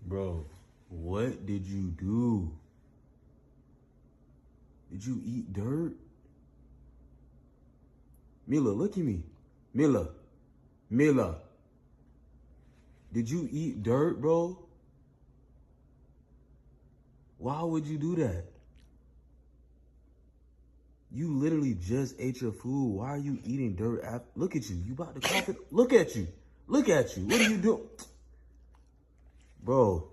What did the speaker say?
Bro, what did you do? Did you eat dirt? Mila, look at me. Mila. Did you eat dirt, bro? Why would you do that? You literally just ate your food. Why are you eating dirt? Look at you. You about to cough it? Look at you. What are you doing? Bro.